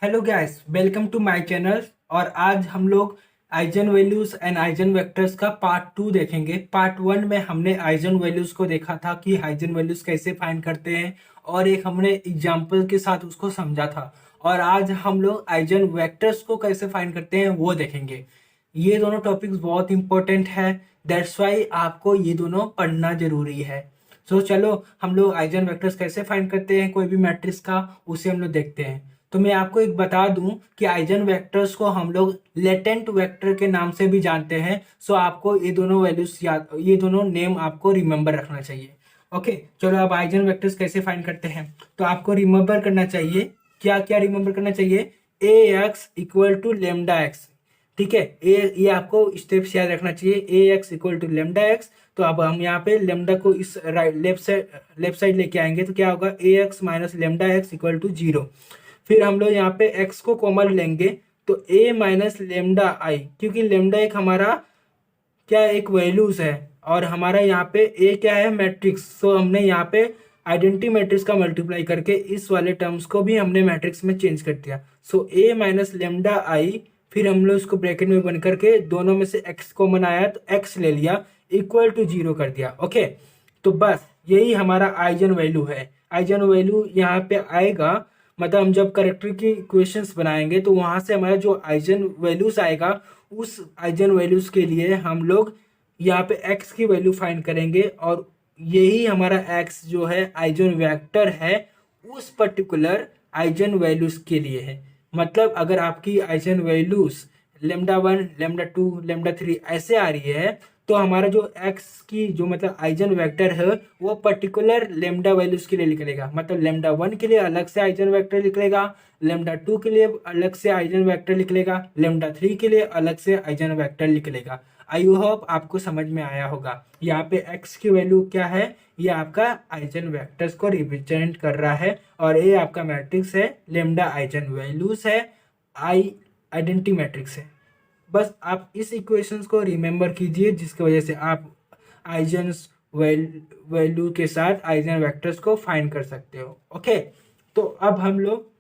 Hello guys, welcome to my channel. और आज हम लोग eigen values and eigen vectors का पार्ट 2 देखेंगे। पार्ट 1 में हमने आइजन वैल्यूज को देखा था कि आइजन वैल्यूज कैसे फाइंड करते हैं, और एक हमने एग्जांपल के साथ उसको समझा था। और आज हम लोग आइजन वेक्टर्स को कैसे फाइंड करते हैं वो देखेंगे। ये दोनों टॉपिक्स बहुत इंपॉर्टेंट है, दैट्स वाई आपको ये दोनों पढ़ना जरूरी है। चलो हम लोग आइजन वेक्टर्स कैसे फाइंड करते हैं कोई भी मैट्रिक्स का, उसे हम लोग देखते हैं। तो मैं आपको एक बता दूं कि आइजन वेक्टर्स को हम लोग लेटेंट वेक्टर के नाम से भी जानते हैं। आपको ये दोनों वैल्यूज याद, ये दोनों नेम आपको रिमेंबर रखना चाहिए। ओके, चलो अब आइजन वेक्टर्स कैसे फाइंड करते हैं। तो आपको रिमेंबर करना चाहिए, क्या क्या रिमेंबर करना चाहिए। A X equal to lambda X. ठीक है, ये आपको स्टेप्स याद रखना चाहिए। A X equal to lambda X. तो अब हम यहाँ पे लेमडा को इस राइट लेफ्ट साइड लेके आएंगे तो क्या होगा, A X minus lambda X equal to 0। फिर हम लोग यहाँ पे x को कॉमन लेंगे तो a माइनस लेमडा आई, क्योंकि लेमडा एक हमारा क्या एक वैल्यूज है और हमारा यहाँ पे a क्या है, मैट्रिक्स। हमने यहाँ पे आइडेंटिटी मैट्रिक्स का मल्टीप्लाई करके इस वाले टर्म्स को भी हमने मैट्रिक्स में चेंज कर दिया। a माइनस लेमडा आई, फिर हम लोग इसको ब्रैकेट में बन करके दोनों में से x कॉमन आया तो x ले लिया, इक्वल टू 0 कर दिया। ओके, तो बस यही हमारा आइजन वैल्यू है। आइजन वैल्यू यहाँ पे आएगा, मतलब हम जब करेक्टर की इक्वेशंस बनाएंगे तो वहां से हमारा जो आइजन वैल्यूज आएगा, उस आइजन वैल्यूज के लिए हम लोग यहाँ पे x की वैल्यू फाइंड करेंगे, और यही हमारा x जो है आइजन वेक्टर है उस पर्टिकुलर आइजन वैल्यूज के लिए है। मतलब अगर आपकी eigen values lambda 1, lambda 2, lambda 3 ऐसे आ रही है, तो हमारा जो x की जो मतलब आइजन वेक्टर है वो पर्टिकुलर लेमडा वैल्यूज के लिए निकलेगा। मतलब लेमडा 1 के लिए अलग से आइजन वेक्टर निकलेगा, लेमडा 2 के लिए अलग से आइजन वेक्टर निकलेगा, लेमडा 3 के लिए अलग से आइजन वेक्टर निकलेगा। आई होप आपको समझ में आया होगा। यहाँ पे x की वैल्यू क्या है, ये आपका आइजन वेक्टर्स को रिप्रेजेंट कर रहा है, और ये आपका मैट्रिक्स है, लेमडा आइजन वैल्यूज है, आई आइडेंटिटी मैट्रिक्स है। बस आप इस इक्वेशंस को रिमेंबर कीजिए, जिसकी वजह से आप आइजन्स वैल्यू के साथ आइजन वेक्टर्स को फाइंड कर सकते हो। ओके, तो अब हम लोग,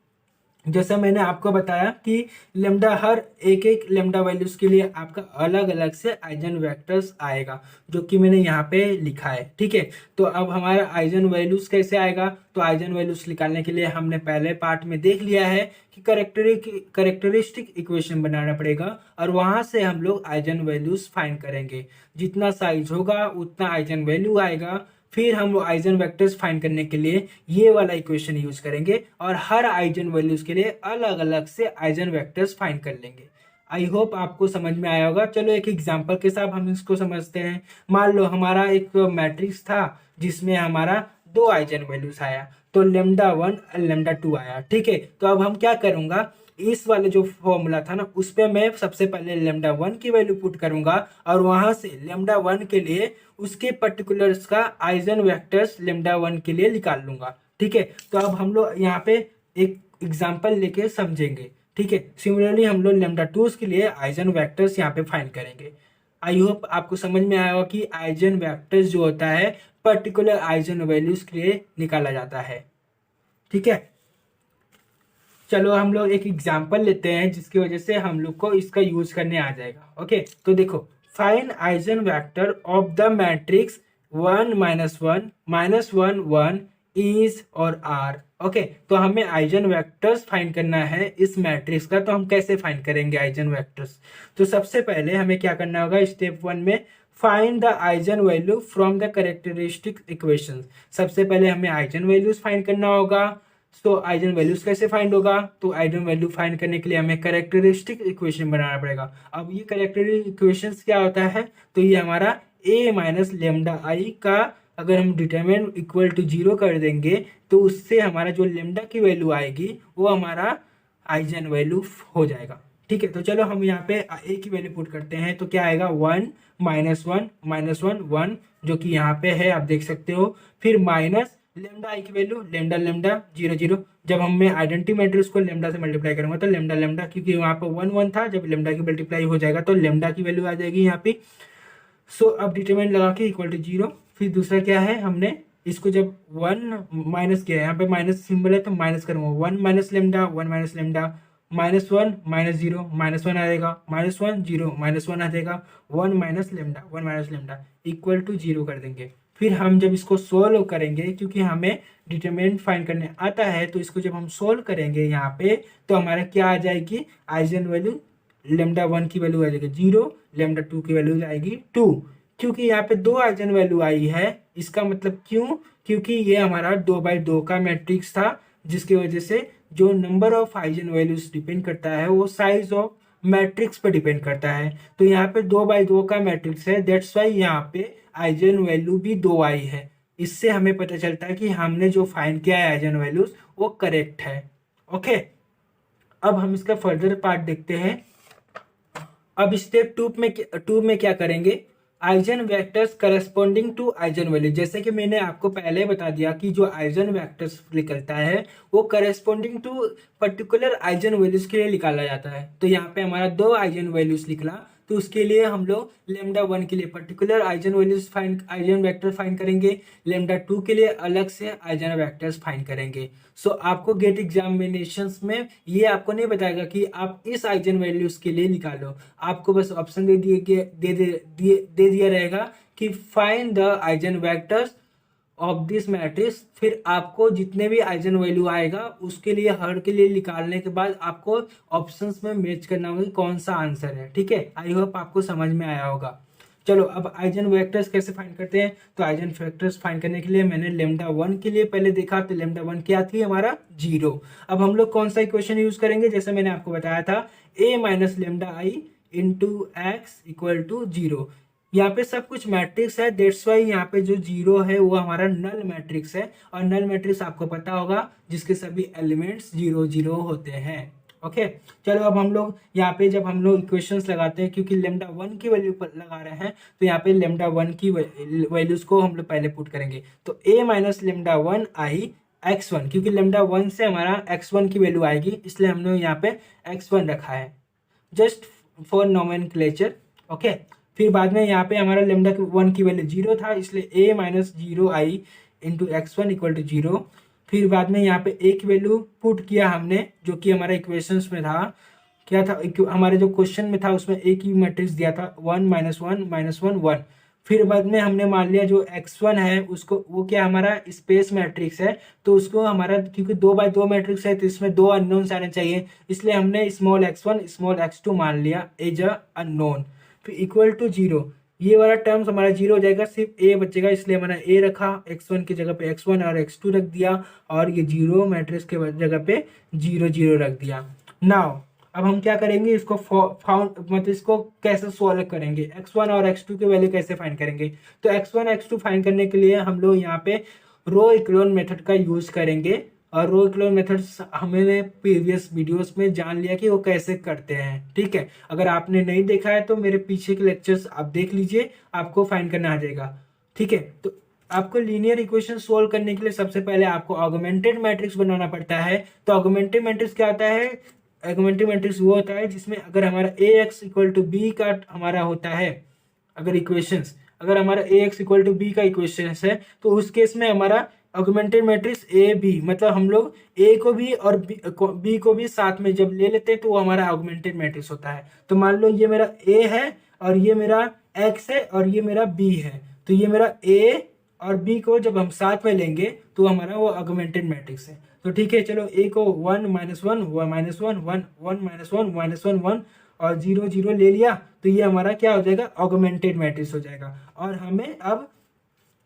जैसा मैंने आपको बताया कि लेमडा हर एक एक लेमडा वैल्यूज के लिए आपका अलग अलग से आइजन वेक्टर्स आएगा, जो कि मैंने यहाँ पे लिखा है। ठीक है, तो अब हमारा आइजन वैल्यूज कैसे आएगा। तो आइजन वैल्यूज निकालने के लिए हमने पहले पार्ट में देख लिया है कि करेक्टरिस्टिक इक्वेशन बनाना पड़ेगा, और वहां से हम लोग आइजन वैल्यूज फाइंड करेंगे। जितना साइज होगा उतना आइजन वैल्यू आएगा। फिर हम लोग आइजन वेक्टर्स फाइंड करने के लिए ये वाला इक्वेशन यूज करेंगे, और हर आइजन वैल्यूज के लिए अलग अलग से आइजन वेक्टर्स फाइंड कर लेंगे। आई होप आपको समझ में आया होगा। चलो एक एग्जांपल के साथ हम इसको समझते हैं। मान लो हमारा एक मैट्रिक्स था जिसमें हमारा दो आइजन वैल्यूज आया, तो लेमडा 1 और लेमडा 2 आया। ठीक है, तो अब हम क्या करूंगा, इस वाले जो फॉर्मूला था ना, उस पे मैं सबसे पहले लेमडा 1 की वैल्यू पुट करूंगा, और वहां से लेमडा 1 के लिए उसके पर्टिकुलर्स का आइजन वेक्टर्स लेमडा 1 के लिए निकाल लूंगा। ठीक है, तो अब हम लोग यहाँ पे एक एग्जांपल लेके समझेंगे। ठीक है, सिमिलरली हम लोग लेमडा 2 के लिए आइजन वेक्टर्स यहाँ पे फाइंड करेंगे। आई होप आपको समझ में आया होगा कि आइजन वेक्टर्स जो होता है पर्टिकुलर आइजन वैल्यूज के लिए निकाला जाता है। ठीक है, चलो हम लोग एक एग्जांपल लेते हैं जिसकी वजह से हम लोग को इसका यूज करने आ जाएगा। ओके, तो देखो, find eigen vector of the matrix 1 minus 1 minus 1 1 is और आर। ओके, तो हमें आइजन वेक्टर्स फाइंड करना है इस मैट्रिक्स का। तो हम कैसे फाइंड करेंगे आइजन वेक्टर्स। तो सबसे पहले हमें क्या करना होगा, स्टेप 1 में find the eigen value from the characteristic equation. सबसे पहले हमें आइजन वैल्यूज फाइंड करना होगा। तो आइजन वैल्यूज कैसे फाइंड होगा, तो आइजन वैल्यू फाइंड करने के लिए हमें कैरेक्टरिस्टिक इक्वेशन बनाना पड़ेगा। अब ये कैरेक्टरिस्टिक इक्वेशंस क्या होता है, तो ये हमारा a माइनस लेमडा आई का अगर हम डिटरमिनेंट इक्वल टू 0 कर देंगे, तो उससे हमारा जो लेमडा की वैल्यू आएगी वो हमारा आइजन वैल्यू हो जाएगा। ठीक है, तो चलो हम यहाँ पे a की वैल्यू पुट करते हैं। तो क्या आएगा, 1 माइनस 1 माइनस 1 1, जो कि यहाँ पे है, आप देख सकते हो। फिर माइनस लेमडा आई की वैल्यू लेमडा लेमडा 0 0। जब हम मैं आइडेंटिटी मैट्रिक्स को लेमडा से मल्टीप्लाई करूंगा तो लेमडा लेमडा, क्योंकि वहां पर 1 1 था, जब लेमडा की मल्टीप्लाई हो जाएगा तो लेमडा की वैल्यू आ जाएगी यहाँ पे। अब डिटरमिनेंट लगा के इक्वल टू 0। फिर दूसरा क्या है, हमने इसको जब 1 माइनस किया, यहाँ पे माइनस सिंबल है तो माइनस करूंगा, 1 माइनस लेमडा 1 माइनस लेमडा -1 -0 -1 आ जाएगा, -1 0 -1 आ जाएगा, 1 minus lambda 1 minus lambda equal to 0 कर देंगे। फिर हम जब इसको सोल्व करेंगे, क्योंकि हमें डिटरमिनेंट फाइंड करने आता है, तो इसको जब हम सोल्व करेंगे यहाँ पे, तो हमारा क्या आ जाएगी, आइजन वैल्यू लेमडा 1 की वैल्यू आ जाएगी 0, लेमडा 2 की वैल्यू आएगी 2। क्योंकि यहाँ पे दो आइजन वैल्यू आई है, इसका मतलब क्यों, क्योंकि ये हमारा 2x2 का मैट्रिक्स था, जिसकी वजह से जो number of eigen values depend करता है वो साइज ऑफ मैट्रिक्स पे डिपेंड करता है। तो यहाँ पे 2x2 का मैट्रिक्स है, दैट्स वाई यहाँ पे आइजन वैल्यू भी 2 आई है। इससे हमें पता चलता है कि हमने जो फाइंड किया है आइजन वैल्यूज वो करेक्ट है। ओके, अब हम इसका फर्दर पार्ट देखते हैं। अब स्टेप 2 में क्या करेंगे, eigen vectors corresponding to eigen value. जैसे कि मैंने आपको पहले बता दिया कि जो आइजन वेक्टर्स निकलता है वो corresponding to particular eigen values के लिए निकाला जाता है। तो यहाँ पे हमारा दो आइजन वैल्यूज निकला, तो उसके लिए हम लोग लेमडा 1 के लिए particular eigen values find, eigen vector find करेंगे, लेमडा 2 के लिए अलग से आइजन वेक्टर्स फाइंड करेंगे। सो आपको गेट एग्जामिनेशंस में ये आपको नहीं बताएगा कि आप इस आइजन वैल्यूज के लिए निकालो, आपको बस ऑप्शन दे दिया रहेगा कि find the eigen vectors of this matrix. फिर आपको जितने भी आइजन वैल्यू आएगा उसके लिए हर के लिए निकालने के बाद आपको ऑप्शंस में मैच करना होगा कौन सा आंसर है। ठीक है, आई होप आपको समझ में आया होगा। चलो अब आइजन वेक्टर्स कैसे फाइंड करते हैं। तो आइजन वेक्टर्स फाइंड करने के लिए मैंने लेमडा 1 के लिए पहले देखा, तो लेमडा 1 क्या थी हमारा 0। अब हम लोग कौन सा इक्वेशन यूज करेंगे, जैसे मैंने आपको बताया था a minus lambda I into X equal to 0। यहाँ पे सब कुछ मैट्रिक्स है, दैट्स वाई यहाँ पे जो 0 है वो हमारा नल मैट्रिक्स है, और नल मैट्रिक्स आपको पता होगा जिसके सभी एलिमेंट्स 0 0 होते हैं। ओके, चलो अब हम लोग यहाँ पे जब हम लोग इक्वेशंस लगाते हैं, क्योंकि लेमडा 1 की वैल्यू पर लगा रहे हैं, तो यहाँ पे लेमडा 1 की वैल्यूज को हम लोग पहले पुट करेंगे। तो a minus lambda 1 I x1, क्योंकि लेमडा 1 से हमारा x1 की वैल्यू आएगी, इसलिए हमने यहाँ पे x1 रखा है जस्ट फॉर नोमेनक्लेचर। ओके, फिर बाद में यहाँ पे हमारा लेमडा 1 की वैल्यू 0 था, इसलिए a minus 0 I into x1 equal to 0। फिर बाद में यहाँ पे a की वैल्यू पुट किया हमने, जो कि हमारा इक्वेशंस में था, क्या था हमारे जो क्वेश्चन में था उसमें a की मैट्रिक्स दिया था 1 माइनस 1 माइनस 1 1। फिर बाद में हमने मान लिया जो x1 है उसको, वो क्या हमारा स्पेस मैट्रिक्स है, तो उसको हमारा क्योंकि 2x2 मैट्रिक्स है तो इसमें दो अननोन्स आने चाहिए, इसलिए हमने स्मॉल x1 स्मॉल x2 मान लिया एज अ अननोन। फिर इक्वल टू 0, ये वाला टर्म्स हमारा 0 हो जाएगा, सिर्फ a बचेगा, इसलिए मैंने a रखा, x1 की जगह पे x1 और x2 रख दिया, और ये 0 मैट्रिक्स के जगह पे 0 0 रख दिया। नाउ अब हम क्या करेंगे, इसको मतलब इसको कैसे सॉल्व करेंगे, x1 और x2 की वैल्यू कैसे फाइंड करेंगे। तो x1 x2 फाइंड करने के लिए हम लोग यहाँ पे रो इक्लोन मेथड का यूज करेंगे, और रो इक्लोन मेथड्स हमने प्रीवियस वीडियोस में जान लिया कि वो कैसे करते हैं। ठीक है, अगर आपने नहीं देखा है तो मेरे पीछे के लेक्चर्स आप देख लीजिए, आपको फाइंड करना आ जाएगा। ठीक है, तो आपको लीनियर इक्वेशन सोल्व करने के लिए सबसे पहले आपको ऑगमेंटेड मैट्रिक्स बनाना पड़ता है। तो ऑगमेंटेड मैट्रिक्स क्या होता है, ऑगमेंटेड मैट्रिक्स वो होता है जिसमें अगर हमारा ax इक्वल टू बी का हमारा होता है, अगर इक्वेशंस, अगर हमारा ax इक्वल टू बी का इक्वेशन है, तो उस केस में हमारा ऑगमेंटेड मैट्रिक्स ए बी, मतलब हम लोग ए को भी और बी को भी साथ में जब ले लेते हैं तो वो हमारा ऑगमेंटेड मैट्रिक्स होता है। तो मान लो ये मेरा ए है और ये मेरा एक्स है और ये मेरा बी है, तो ये मेरा ए और बी को जब हम साथ में लेंगे तो हमारा वो ऑगमेंटेड मैट्रिक्स है। तो ठीक है, चलो ए को 1 माइनस 1 माइनस 1 1 1 माइनस 1 माइनस 1 1 और 0 0 ले लिया, तो ये हमारा क्या हो जाएगा, ऑगमेंटेड मैट्रिक्स हो जाएगा। और हमें अब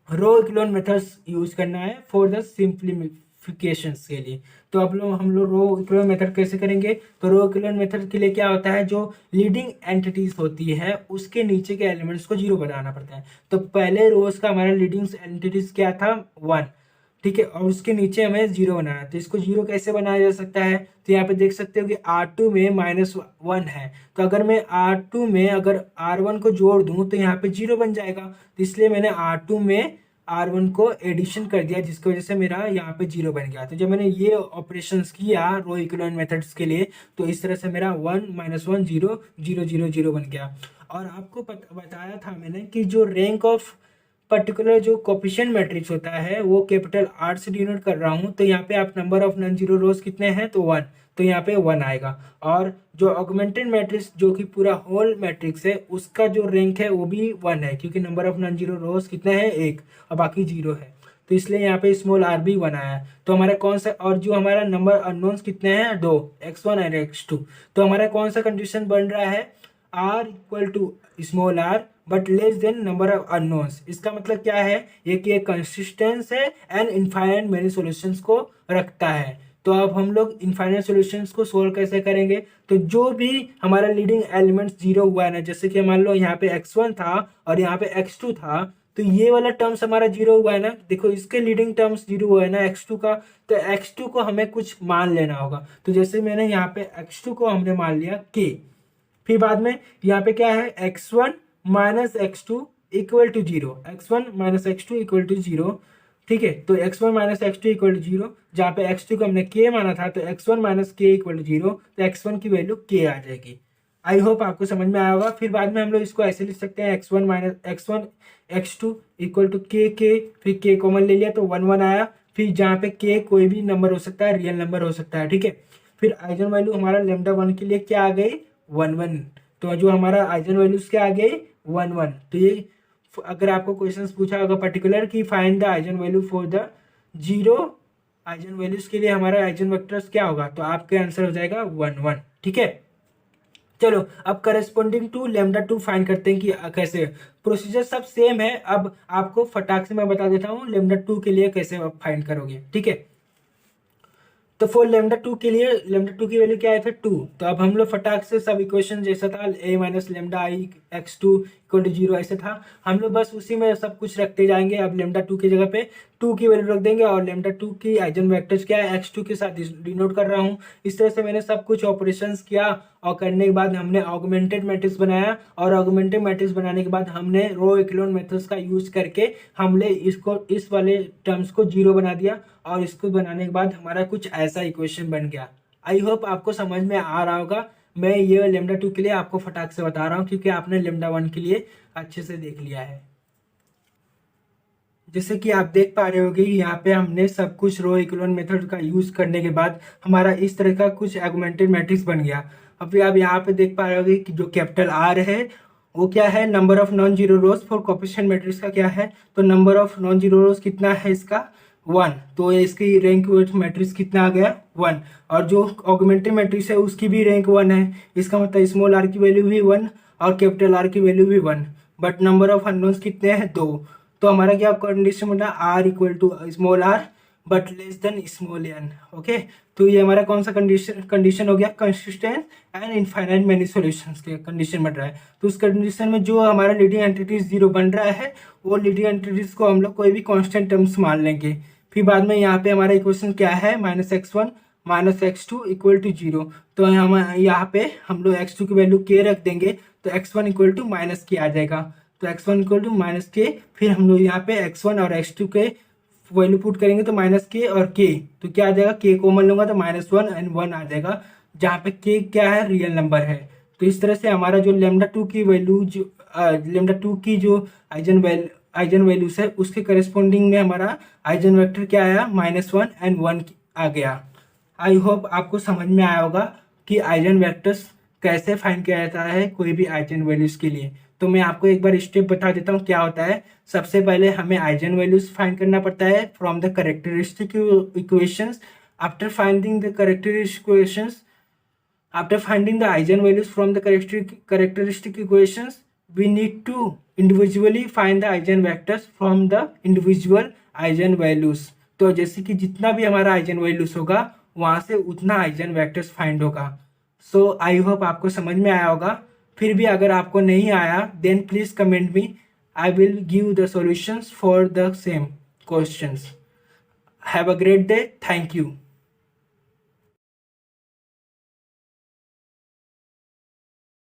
रो इक्लोन मेथड्स यूज करना है फॉर द सिंप्लीफिकेशंस के लिए। तो अब हम लोग रो इक्लोन मेथड कैसे करेंगे, तो रो इक्लोन मेथड के लिए क्या होता है, जो लीडिंग एंटिटीज होती है उसके नीचे के एलिमेंट्स को 0 बनाना पड़ता है। तो पहले रोज का हमारा लीडिंग एंटिटीज क्या था 1, ठीक है, और उसके नीचे हमें 0 बनाना है। तो इसको 0 कैसे बनाया जा सकता है, तो यहाँ पे देख सकते हो कि R2 में -1 है, तो अगर मैं R2 में अगर R1 को जोड़ दूं तो यहाँ पे 0 बन जाएगा। तो इसलिए मैंने R2 में R1 को एडिशन कर दिया, जिसकी वजह से मेरा यहाँ पे 0 बन गया। तो जब मैंने ये ऑपरेशंस किया रो इक्विवेलेंट मेथड्स के लिए, तो इस तरह से मेरा 1 -1 0 0 0 0 बन गया। और आपको बताया था मैंने कि जो रैंक ऑफ पर्टिकुलर जो कोफिशिएंट मैट्रिक्स होता है वो कैपिटल आर से डिनोट कर रहा हूँ, तो यहाँ पे आप नंबर ऑफ नॉन जीरो रोज कितने हैं तो 1, तो यहाँ पे 1 आएगा। और जो ऑगमेंटेड मैट्रिक्स जो कि पूरा होल मैट्रिक्स है उसका जो रैंक है वो भी 1 है, क्योंकि नंबर ऑफ नॉन जीरो रोज कितने हैं 1 और बाकी 0 है, तो इसलिए यहाँ पे स्मॉल आर भी 1 आया। तो हमारा कौन सा, और जो हमारा नंबर अननोन्स कितने हैं 2, x1 और x2, तो हमारा कौन सा कंडीशन बन रहा है r equal to small R but less than number of unknowns. इसका मतलब क्या है, ये कि एक कंसिस्टेंस है एंड इनफाइनाइट मेनी सॉल्यूशंस को रखता है। तो अब हम लोग इनफाइनाइट सॉल्यूशंस को सोल्व कैसे करेंगे, तो जो भी हमारा लीडिंग एलिमेंट्स 0 हुआ है ना, जैसे कि मान लो यहाँ पे x1 था और यहाँ पे x2 था, तो ये वाला टर्म्स हमारा 0 हुआ है ना, देखो इसके लीडिंग टर्म्स 0 हुआ है ना x2 का, तो x2 को हमें कुछ मान लेना होगा। तो जैसे मैंने यहाँ पे x2 को हमने मान लिया k, फिर बाद में यहाँ पे क्या है x1 minus x2 equal to 0, x1 minus x2 equal to 0, ठीक है। तो x1 minus x2 equal to 0, जहाँ पे x2 को हमने k माना था, तो x1 minus k equal to 0, तो x1 की वैल्यू k आ जाएगी। आई होप आपको समझ में आया होगा। फिर बाद में हम लोग इसको ऐसे लिख सकते हैं x1 minus x1 x2 equal to k, फिर k कॉमन ले लिया तो 1 1 आया, फिर जहाँ पे k कोई भी नंबर हो सकता है, रियल नंबर हो सकता है, ठीक है। फिर आइजन वैल्यू हमारा लेमडा 1 के लिए क्या आ गई 1 1, तो जो हमारा आइजन वैल्यूज क्या आ गई 1 1। तो ये अगर आपको क्वेश्चंस पूछा होगा पर्टिकुलर कि find the eigen value for the 0 eigen values के लिए हमारा आइजन वेक्टर्स क्या होगा, तो आपके आंसर हो जाएगा 1 1, ठीक है। चलो अब करस्पॉन्डिंग टू लेमडा 2 फाइंड करते हैं कि कैसे। प्रोसीजर सब सेम है, अब आपको फटाक से मैं बता देता हूँ लेमडा 2 के लिए कैसे आप फाइंड करोगे, ठीक है। तो फॉर लेमडा 2 के लिए लेमडा 2 की वैल्यू क्या है फिर 2, तो अब हम लोग फटाक से सब इक्वेशन जैसा था a minus lambda I x2 equal to 0 ऐसे था, हम लोग बस उसी में सब कुछ रखते जाएंगे। अब लेमडा 2 की जगह पे 2 की वैल्यू रख देंगे और लेमडा 2 की आइजन वेक्टर्स क्या है x2 के साथ डिनोट कर रहा हूँ। इस तरह से मैंने सब कुछ ऑपरेशंस किया और करने के बाद हमने ऑगमेंटेड मैट्रिक्स बनाया, और ऑगमेंटेड मैट्रिक्स बनाने के बाद हमने रो एक्लोन मेथड्स का यूज करके हमने इसको इस वाले टर्म्स को 0 बना दिया, और इसको बनाने के बाद हमारा कुछ ऐसा इक्वेशन बन गया। आई होप आपको समझ में आ रहा होगा। मैं ये लेमडा 2 के लिए आपको फटाक से बता रहा हूँ क्योंकि आपने लेमडा 1 के लिए अच्छे से देख लिया है। जैसे कि आप देख पा रहे होगे यहाँ पे हमने सब कुछ रो इक्लोन मेथड का यूज करने के बाद हमारा इस तरह का कुछ ऑगमेंटेड मैट्रिक्स बन गया। अभी आप यहाँ पे देख पा रहे होगे कि जो कैपिटल आर है वो क्या है, number of non zero rose for coefficient matrix का क्या है, तो नंबर ऑफ नॉन जीरो रोज कितना है इसका 1, तो इसकी रैंक मैट्रिक्स कितना आ गया 1, और जो ऑगमेंटेड मैट्रिक्स है उसकी भी रैंक 1 है। इसका मतलब स्मॉल आर की वैल्यू भी 1 और कैपिटल आर की वैल्यू भी 1, बट नंबर ऑफ अननोन्स कितने हैं 2। तो हमारा क्या कंडीशन बना R equal to small R but less than small N, okay. तो ये हमारा कौन सा कंडीशन हो गया, consistent and infinite many solutions के कंडीशन बन रहा है। तो उस कंडीशन में जो हमारा लीडिंग एंटिटीज 0 बन रहा है वो लीडिंग एंटिटीज को हम लोग कोई भी कांस्टेंट टर्म्स मान लेंगे। फिर बाद में यहाँ पे हमारा इक्वेशन क्या है minus x1 minus x2 equal to 0, तो हम यहाँ पे हम लोग x2 की वैल्यू k रख देंगे, तो x1 इक्वल टू माइनस के आ जाएगा, तो x1 इक्वल टू माइनस के। फिर हम लोग यहाँ पे x1 और x2 के वैल्यू पुट करेंगे तो माइनस के और के, तो क्या आ जाएगा k कॉमन लूंगा तो -1 एंड 1 आ जाएगा, जहाँ पे k क्या है रियल नंबर है। तो इस तरह से हमारा जो लेमडा 2 की वैल्यू जो लेमडा 2 की जो आइजन वैल्यूज है उसके करस्पॉन्डिंग में हमारा आइजन वेक्टर क्या आया -1 एंड 1 आ गया। आई होप आपको समझ में आया होगा कि आइजन वेक्टर्स कैसे फाइंड किया जाता है कोई भी आइजन वैल्यूज के लिए। तो मैं आपको एक बार स्टेप बता देता हूँ क्या होता है। सबसे पहले हमें आइजन वैल्यूज फाइंड करना पड़ता है from the characteristic equations. After finding the characteristic equations, after finding the eigenvalues from the characteristic equations, we need to individually find the eigenvectors from the individual eigenvalues। तो जैसे कि जितना भी हमारा eigen values होगा वहां से उतना आइजन वेक्टर्स फाइंड होगा। सो आई होप आपको समझ में आया होगा। फिर भी अगर आपको नहीं आया then please comment me, I will give the solutions for the same questions. Have a great day, thank you.